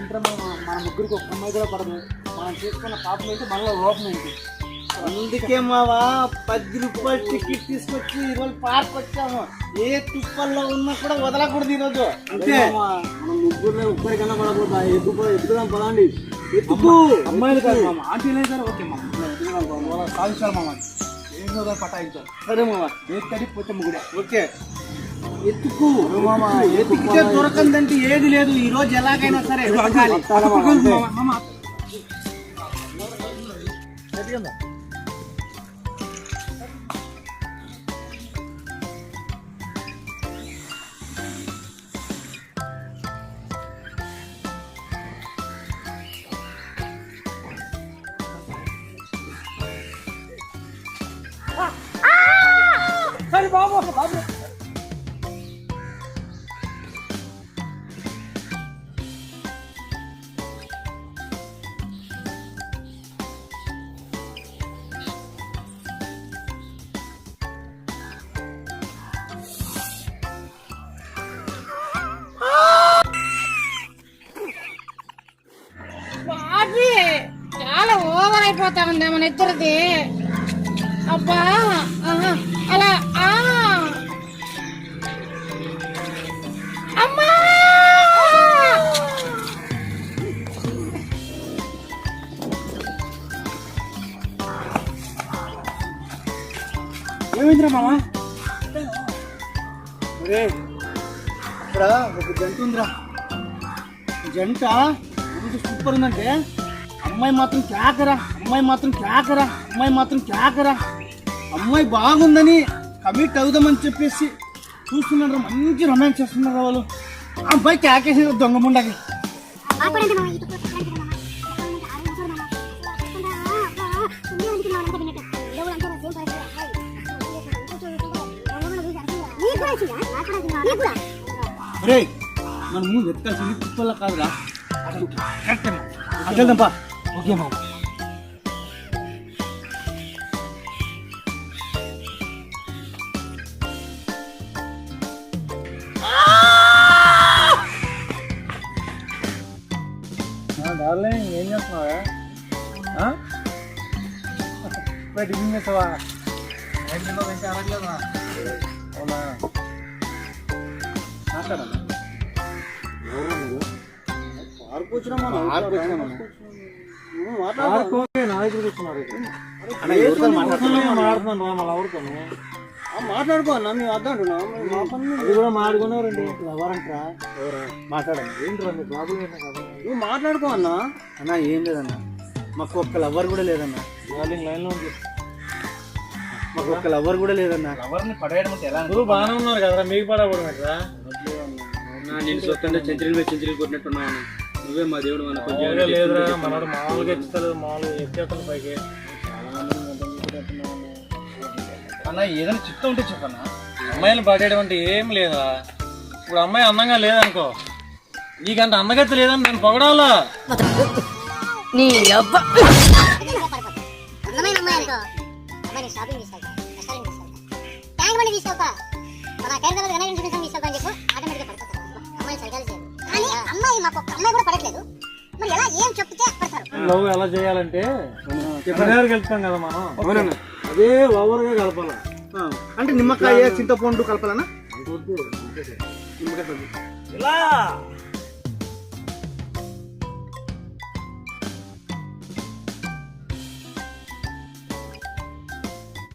ఏంటంటే మన ముగ్గురికి ఒక అమ్మాయి కూడా పడదు. మనం చేసుకున్న పాపం ఏంటి, మనలో లోపం ఏంటి. అందుకే మావా 10 రూపాయలు టికెట్ తీసుకొచ్చి ఈరోజు పార్క్ వచ్చాము. ఏ తుప్పల్లో ఉన్నా కూడా వదలకూడదు ఈరోజు. అంతే మనం ముగ్గురు ఒక్కరికన్నా పడకూడదు. ఎత్తుకుదాం పదండి. ఎత్తుకు అమ్మాయిలు కాదు మామ, ఆంటీలు అయితే ఓకే మామ. ఎత్తుకుదాం సాధించాలి మామ. ఏం చదువు పటాయించాలి. సరే మామ, ఎక్కడి పోతే ముగ్గురే. ఓకే ఎత్తుకు మామ. ఎత్తుకితే దొరకందంటే ఏది లేదు. ఈ రోజు ఎలాగైనా సరే బాబు బాబు చాలా ఓవర్ అయిపోతా ఉంది మన ఇద్దరిది. అబ్బా అలా అమ్మా ఏమైందిరా మామ? ఇక్కడ ఒక జంట ఉందిరా. జంట ఎంత సూపర్ ఉందంటే అమ్మాయి మాత్రం కేకరా, అమ్మాయి మాత్రం కేకరా, అమ్మాయి మాత్రం కేకరా. అమ్మాయి బాగుందని కమిట్ అవుదామని చెప్పేసి చూస్తున్నారు. మంచి రొమాన్స్ చేస్తున్నారు వాళ్ళు. అబ్బాయి కేకేసి దొంగ ముండకి. మనము వెతకాల్సింది కుప్పల్లా కాదురా, అట్లేదంపా. ఓకే మామ. డార్లింగ్ ఏం చేస్తున్నావా? టిఫిన్ చేస్తావా? నైట్లో వెంట అడగలేదా? అవునా, మాట్లాడాలి. పార్కు వచ్చినా నా దగ్గర కూర్చున్నారు. మాట్లాడుతున్నాను మళ్ళీ ఎవరితోను మాట్లాడుకో అన్న. మేము వద్దంటున్నా. అది కూడా మాట్లాడుకున్నారండి. ఎవరంటరా మాట్లాడండి. ఏంట్రా మీ ప్రాబ్లం ఏంటో కదా. నువ్వు మాట్లాడుకో అన్నా. అన్నా ఏం లేదన్నా, మాకు ఒక్క లవర్ కూడా లేదన్నా. లైన్లో ఉంది. మాకు ఒక్క లవర్ కూడా లేదన్నా. లవర్ని పడేయడం ఎలా? నువ్వు బాగానే ఉన్నారు కదరా, మీకు పడకూడదు ఎట్లా? నేను చూస్తుంటే సెంచరీలు మీద సెంచరీలు కొట్టినట్టున్నాను. నువ్వే మా దేవుడు. మన లేదురా, మనోడు మామూలుగా ఎత్తుతాడు. మామూలుగా ఎత్తేస్తాను పైకి. అన్న ఏదైనా చిత్తం ఉంటే చెప్పన్నా. అమ్మాయిని పడేయడం అంటే ఏం లేదా? ఇప్పుడు అమ్మాయి అందంగా లేదనుకో, నీకంత అందగత్తి లేదని నేను పొగడాలా? లవ్ ఎలా చేయాలంటే కలుపుతాం కదా మనం. అదే ఓవర్గా కలపాల. అంటే నిమ్మకాయ చింతపండు కలపాలన్నా. ఇలా